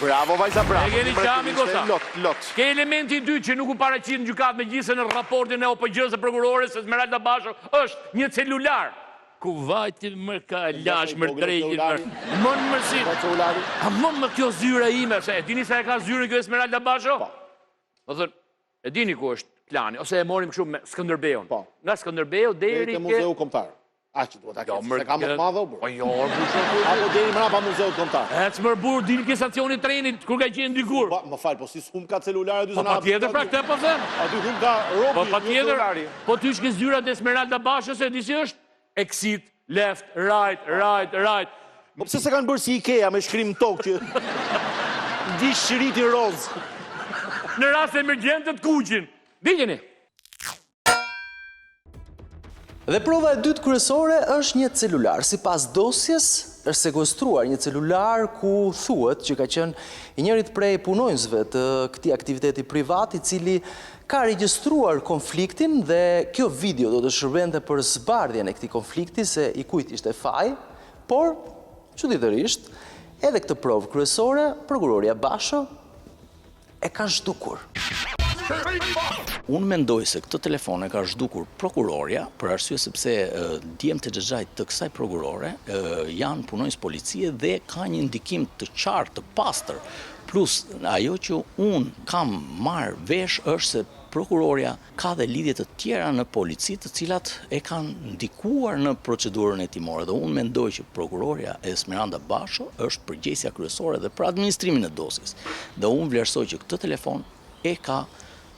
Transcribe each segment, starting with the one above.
Bravo, vajza, bravo. E keni qami, Kosta. Lot. Ke elementi 2 që nuk u paraqit në gjykat me gjithse në raportin e OPG-s së prokurores Esmeralda Basho është një celular. Ku vajti më ka lash më drejtit më në mërsi. A më kjo zyra ime, se e dini se e ka zyrën kjo Esmeralda Basho? Po thënë, e dini ku është plani, ose e morim kështu me Skënderbeun. Nga Skënderbeu deri ke Muzeu Kombëtar. Aq duhet ta kesh. Se ka më të madhe u bë. Po jo, apo deri mbrapa Muzeut Kombëtar. E çmër burr dini ke stacioni trenit kur ka qenë dikur. Më fal, po si hum ka celulare dy zona. Po patjetër pra këtë po them. Aty hum ka robi. Po patjetër. Po ty shke zyra të Esmeralda Bashës e di si është exit, left, right. Po pse se kanë bërë si Ikea me shkrim tokë që di shiriti roz. Në rast emergjente të kuqin. Dijeni. Dhe prova e dytë kryesore është një celular. Sipas dosjes, është sekuestruar një celular ku thuhet që ka qenë i njërit prej punonjësve të këtij aktiviteti privat, i cili ka regjistruar konfliktin dhe kjo video do të shërbente për zbardhjen e këtij konflikti se i kujt ishte faji, por çuditërisht, edhe këtë provë kryesore, prokuroria Basho e ka zhdukur. Unë mendoj se këtë telefon e ka zhdukur prokuroria, për arsye sepse djemtë të xhaxhajt të kësaj prokurore janë punonjës policie dhe ka një ndikim të qartë, të pastër. Plus, ajo që unë kam marrë vesh është se prokuroria ka dhe lidhje të tjera në polici të cilat e kanë ndikuar në procedurën hetimore dhe unë mendoj që prokuroria Esmeralda Basho është përgjegjësia kryesore dhe për administrimin e dosjes. Dhe unë vlerësoj që këtë telefon e ka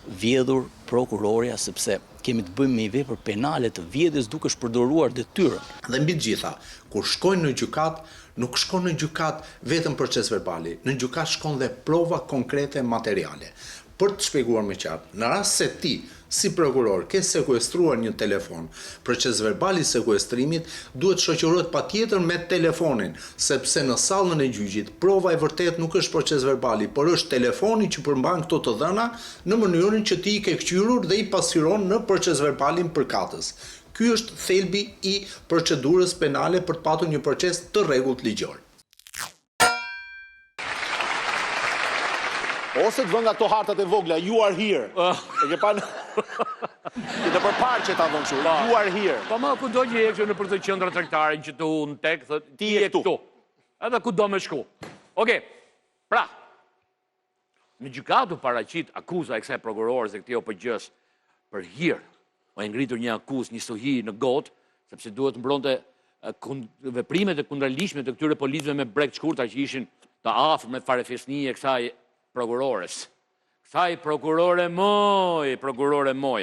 vjedhur prokuroria sepse kemi të bëjmë me i vepër penale të vjedhjes duke shpërdoruar detyrën. Dhe mbi të gjitha, kur shkojnë në gjykat, nuk shkon në gjykat vetëm proces verbali, në gjykat shkon dhe prova konkrete materiale. Për të shpjeguar më qartë, në rast se ti, si prokuror, ke sekuestruar një telefon, proces verbali i sekuestrimit duhet shoqërohet patjetër me telefonin, sepse në sallën e gjyqit prova e vërtet nuk është proces verbali, por është telefoni që përmban këto të dhëna në mënyrën që ti i ke kthyer dhe i pasqyron në proces verbalin përkatës. Ky është thelbi i procedurës penale për të patur një proces të rregullt ligjor. Ose të vën nga këto hartat e vogla, you are here. E ke pa në... Që të përparë që ta vën kështu, you are here. Po ma kudo që je kështu në për të qendra tregtare që të unë tek, ti je këtu. Edhe ku do me shku. Oke, pra, në gjykatu paraqit akuza e kësaj prokurores e këtij OPG-s për hir, e ngritur një akuzë, një stuhi në gotë, sepse duhet të mbronte veprimet e kundërligjshme të këtyre policëve me brek të shkurta që ishin të afër me farefisnie e kësaj prokurores. Kësaj prokurore moj.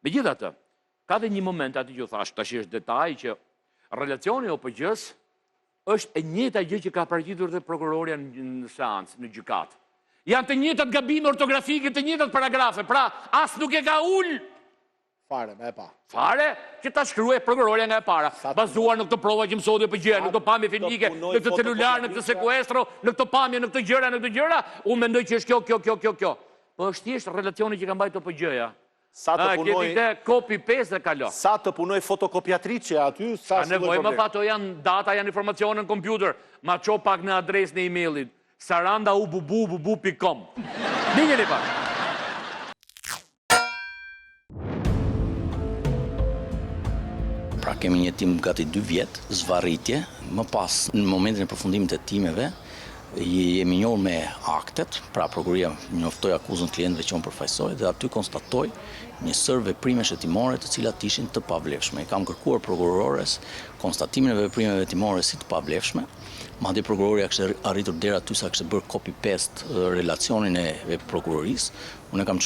Megjithatë, ka dhe një moment aty që thash, tash është detaj që relacioni OPG-s është e njëjta gjë që ka paraqitur dhe prokuroria në seancë, në gjykat. Janë të njëjtat gabime ortografike, të njëjtat paragrafe, pra as nuk e ka ul. Fare, me e pa. Fare që ta shkruaj prokuroria nga e para, bazuar në këtë prova që mësoi OPG-ja, në këtë pamje filmike, në këtë celular, në këtë sekuestro, në këtë pamje, në këtë gjëra, unë mendoj që është kjo. Po është thjesht relacioni që ka mbajtur OPG-ja. Sa të punoj copy paste dhe kalo. Sa të punoj fotokopiatrice aty, sa s'ka nevojë më fato janë data, janë informacione në kompjuter, ma ço pak në adresën e emailit sarandaububu.com. Dijeni pak. Pra kemi një tim gati 2 vjet, zvarritje, më pas në momentin e përfundimit të timeve, jemi njohur me aktet, pra prokuroria njoftoi akuzën klientëve që unë përfaqësoj dhe aty konstatoi një sër veprime hetimore të cilat ishin të pavlefshme. I kam kërkuar prokurores konstatimin e veprimeve hetimore si të pavlefshme. Madje prokuroria kishte arritur deri aty sa kishte bërë copy paste relacionin e prokurorisë. Unë kam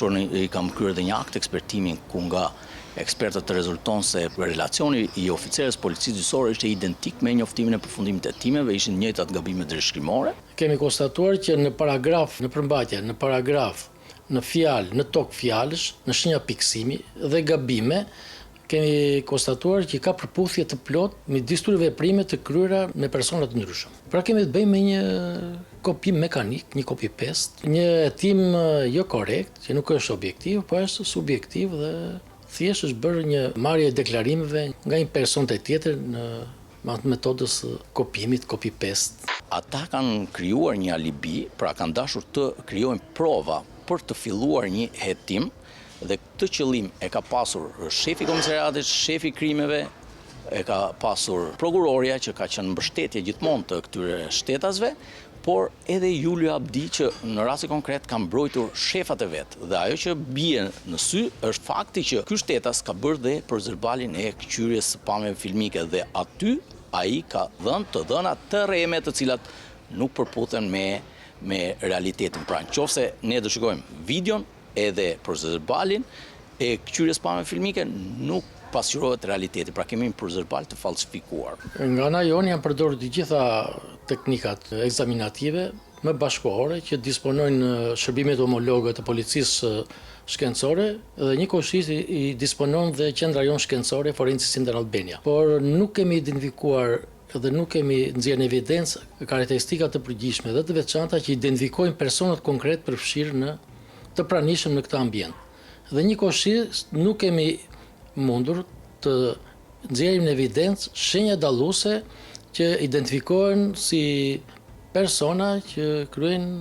kryer edhe një akt ekspertimi ku nga ekspertët të rezulton se relacioni i oficerës policisë gjyqësore ishte identik me njoftimin e përfundimit të hetimeve, ishin njëjtat gabimet drejtshkrimore. Kemi konstatuar që në paragraf, në përmbajtje, në paragraf, në fjalë, në tokë fjalësh, në shenja piksimi dhe gabime, kemi konstatuar që ka përputhje të plot midis këtyre veprime të kryera me persona të ndryshëm. Pra kemi të bëjmë me një kopim mekanik, një copy paste, një hetim jo korrekt, që nuk është objektiv, por është subjektiv dhe thjesht është bërë një marrje e deklarimeve nga një person tjetër në metodës kopimit, copy paste. Ata kanë krijuar një alibi, pra kanë dashur të krijojnë prova për të filluar një hetim dhe këtë qëllim e ka pasur shefi i komisariatit, shefi i krimeve, e ka pasur prokuroria që ka qenë mbështetje gjithmonë të këtyre shtetasve, por edhe Julio Abdi që në rasti konkret ka mbrojtur shefat e vet. Dhe ajo që bie në sy është fakti që ky shtetas ka bërë dhe për zërbalin e këqyrjes së pamjeve filmike dhe aty ai ka dhënë të dhëna të rreme të cilat nuk përputhen me realitetin. Pra nëse ne do shikojmë videon edhe për zërbalin e këqyrjes së pamjeve filmike nuk pasqyrohet realiteti, pra kemi një përzërbal të falsifikuar. Nga ana jonë janë përdorur të gjitha teknikat ekzaminative më bashkëkohore që disponojnë shërbimet homologe të policisë shkencore dhe njëkohësisht i disponon dhe qendra jonë shkencore Forensic Center Albania. Por nuk kemi identifikuar dhe nuk kemi nxjerrë në evidencë karakteristika të përgjithshme dhe të veçanta që identifikojnë personat konkret përfshirë të pranishëm në këtë ambient. Dhe njëkohësisht nuk kemi mundur të nxjerrim në evidencë shenja dalluese që identifikohen si persona që kryejnë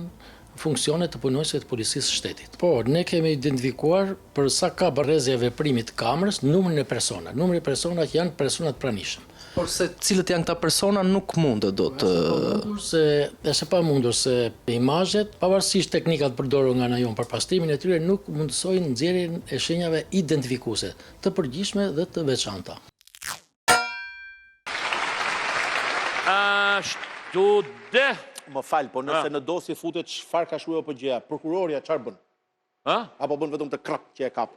funksione të punonjësve të policisë së shtetit. Por ne kemi identifikuar për sa ka barrezja e veprimit të kamerës numrin e persona. Numri e persona që janë personat pranishëm. Por se cilët janë këta persona nuk mundet do të... Është pa mundur se imazhet, pavarësisht teknikat përdorur nga ana jonë për pastrimin e tyre, nuk mundësojnë nxjerrjen e shenjave identifikuese, të përgjithshme dhe të veçanta. Më fal, po nëse në dosje futet çfarë ka shkruar OPG-ja, prokuroria çfarë bën? Apo bën vetëm të krap që e kap?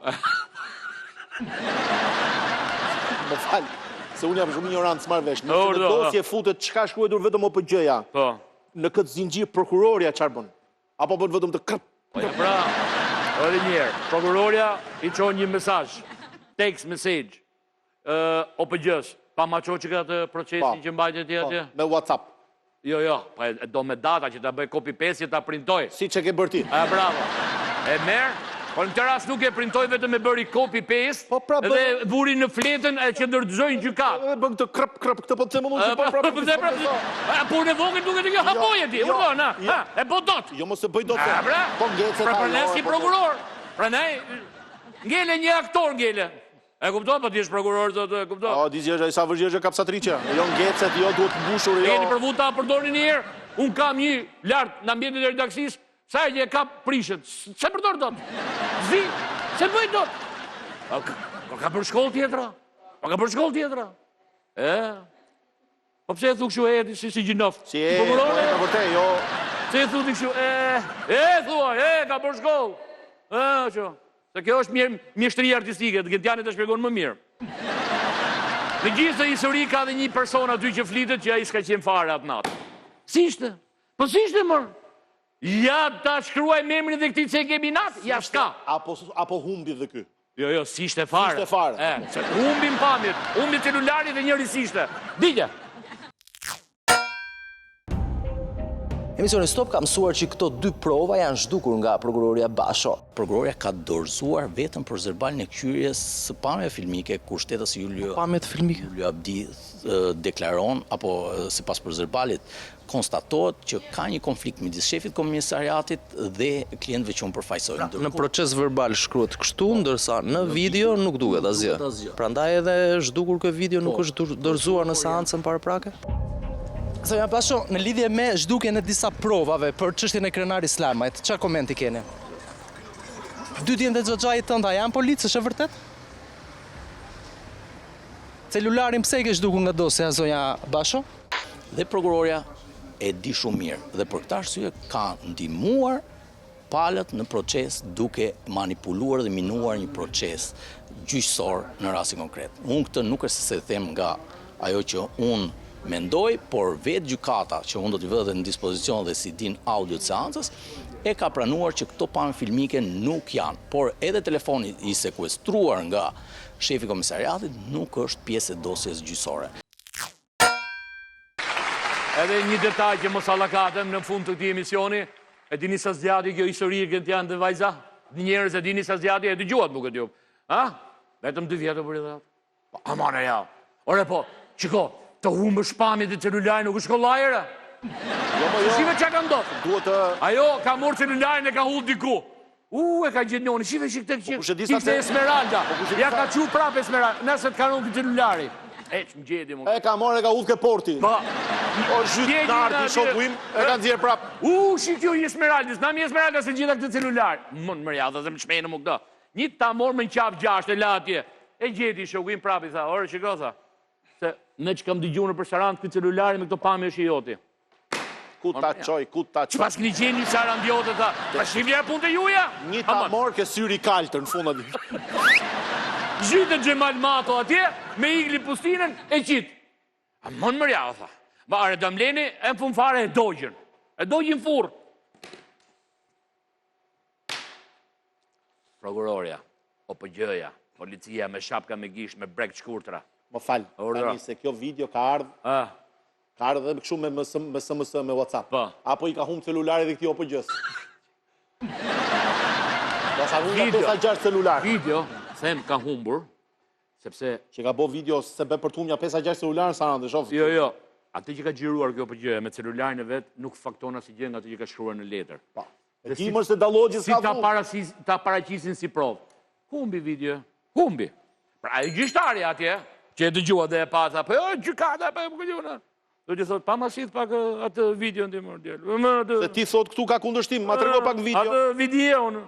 Më fal. Se unë jam shumë ignorant s'marr vesh. Nëse në dosje futet çka shkruar vetëm OPG-ja. Po. Në këtë zinxhir prokuroria çfarë bën? Apo bën vetëm të krap? Po ja pra. Edhe një herë, prokuroria i çon një mesazh, text message OPG-s, pa ma çon që ka të procesin që mbajtet atje. Me WhatsApp. Jo, pa do me data që ta bëj copy paste ta printoj. Siç e ke bërë ti. Bravo. E merr. Po në të rast nuk e printoj vetëm me bëri copy paste. Dhe vuri në fletën e që ndërgëzojnë gjykat. Bën këtë krap këtë po të them unë prap. Po në vogël duket që hapoje ti, urdhon, e po dot. Jo mos e bëj dot. Po ngecet. Pra ne si prokuror. Prandaj ngele një aktor ngele. E kupton, po ti je prokuror zot, e kupton? O, di që sa vëzhgjë kapsatriçe. Jo ngecet, jo duhet mbushur, jo. Jeni përvu ta përdorni një herë. Un kam një lart në ambientin e redaksisë, sa që e kap prishet. Se përdor dot. Zi, se bëj dot. Ka për shkollë tjetra. Ka për shkollë tjetra. Po pse e thu kështu si gjinoft? Si e, vërtet, jo. Se e thu ti kështu, thua, ka për shkollë. Që. Se kjo është mjeshtëria artistike, dhe Gentiani të shpjegon më mirë. Në gjithë të histori ka dhe një person aty që flitet që a i s'ka qenë fare atë natë. Si ishte? Po si ishte mërë? Ja ta shkruaj me emrin dhe këti që e kemi natë? Ja s'ka. Apo humbi dhe ky? Jo, si ishte fare. Si ishte fare. Humbin pamjet, humbin celulari dhe njëri si ishte. Digja. Emisioni Stop ka mësuar që këto dy prova janë zhdukur nga prokuroria Basho. Prokuroria ka dorëzuar vetëm për zërbalin e këqyrjes së pamjeve filmike, kur shtetasi Julio Abdi deklaron, apo sipas përzërbalit, konstatohet që ka një konflikt midis shefit komisariatit dhe klientëve që unë përfaqësojnë. Në proces verbal shkruhet kështu, ndërsa në video nuk duket asgjë. Prandaj edhe zhdukur ky video nuk është dorëzuar në seancën paraprake. Zonja Basho, në lidhje me zhdukjen e disa provave për çështjen e krenarit Slamajt, çfarë komenti keni? Dytjen dhe xhaxhait tënda janë policë, është e vërtet? Celularin pse e ke zhdukur nga dosja, zonja Basho? Dhe prokuroria e di shumë mirë dhe për këtë arsye ka ndihmuar palët në proces duke manipuluar dhe minuar një proces gjyqësor në rastin konkret. Unë këtë nuk është se them nga ajo që unë mendoj, por vetë gjykata që unë do t'i vëdhe në dispozicion dhe si din audio të seancës, e ka pranuar që këto pamje filmike nuk janë, por edhe telefoni i sekuestruar nga shefi komisariatit nuk është pjesë e dosjes gjyqësore. Edhe një detaj që mos allakatem në fund të këtij emisioni, e dini sa zgjati kjo histori e Gentian dhe vajza? Njerëz e dini sa zgjati, e dëgjuat nuk e dëgjoj. Vetëm 2 vjetë për i dhe. Amane ja. Ore po, qiko, të humbë shpamjet e celularit nuk është kollajere. Shive që ka ndodhë. Duhet të... Ajo ka morë celularin e ka hullë diku. E ka gjetë njoni, shive që këtë kishte Esmeralda. Ja ka që prap Esmeralda, nëse të kanon këtë celulari. Që më gjedi, më. E ka morë e ka hullë ke porti. O zhytë nartë i shokuim, e ka nëzirë prap. Shikjo i Esmeraldis, na mi Esmeralda se gjitha këtë celular. Më në mërja, dhe se më shmenë më këta. Një ta morë me në qafë 6 e latje. E gjedi i shokuim prap i tha, orë që ka tha. Se me që kam dëgju në për Sarandë këtë celulari me këto pami është i joti. Ku ta qoj, ku ta qoj. Që pas këni gjeni Sarandiote, tha, pa shqivja e punë të juja? Një ta morë ke syri kaltër në fundat. Zhytë Gjemal Mato atje, me igli pustinën, e qitë. A më në mërja, tha. Ba, are Damleni, e më funë fare e dojgjën. E dojgjën furë. Prokuroria, OPG-ja, policia me shapka me gish, me brek shkurtra. Më falë, tani se kjo video ka ardhë. Ka ardhë dhe këshu me SMS me WhatsApp. Apo i ka humë celulari dhe këti OPG-s. Do sa humë nga 5-6 celular. Video, them ka humbur, sepse... Që ka bo video se be për të humë nga 5-6 celular në Sarandë, shofë? Jo. Ate që ka gjiruar kjo OPG me celularin e vetë, nuk faktona si gjë nga të që ka shkruar në letër. E dimër se Dallogji s'ka thumë. Si ta paraqisin si provë. Humbi video, humbi. Pra e gjishtari atje, që e dëgjua dhe e pata, për gjykata, për këlluna. Do që thot, pa ma shith pak atë video në dimër djelë. Se ti thot këtu ka kundërshtim, ma trego pak video. Atë video në.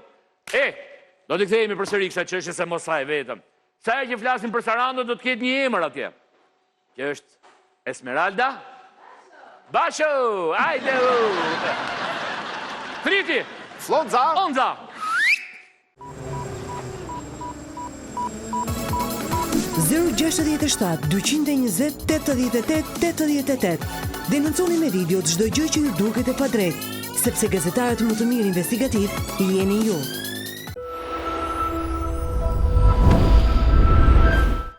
Do të kthehemi për sëri kësa qështje se mos saj vetëm. Sa e që flasim për Sarandën, do të ketë një emër atje. Që është Esmeralda Basho, ajde! Triti! Flonza! Onza! Denonconi me video çdo gjë që ju duket e padrejtë, sepse gazetarët më të mirë investigativ jeni ju.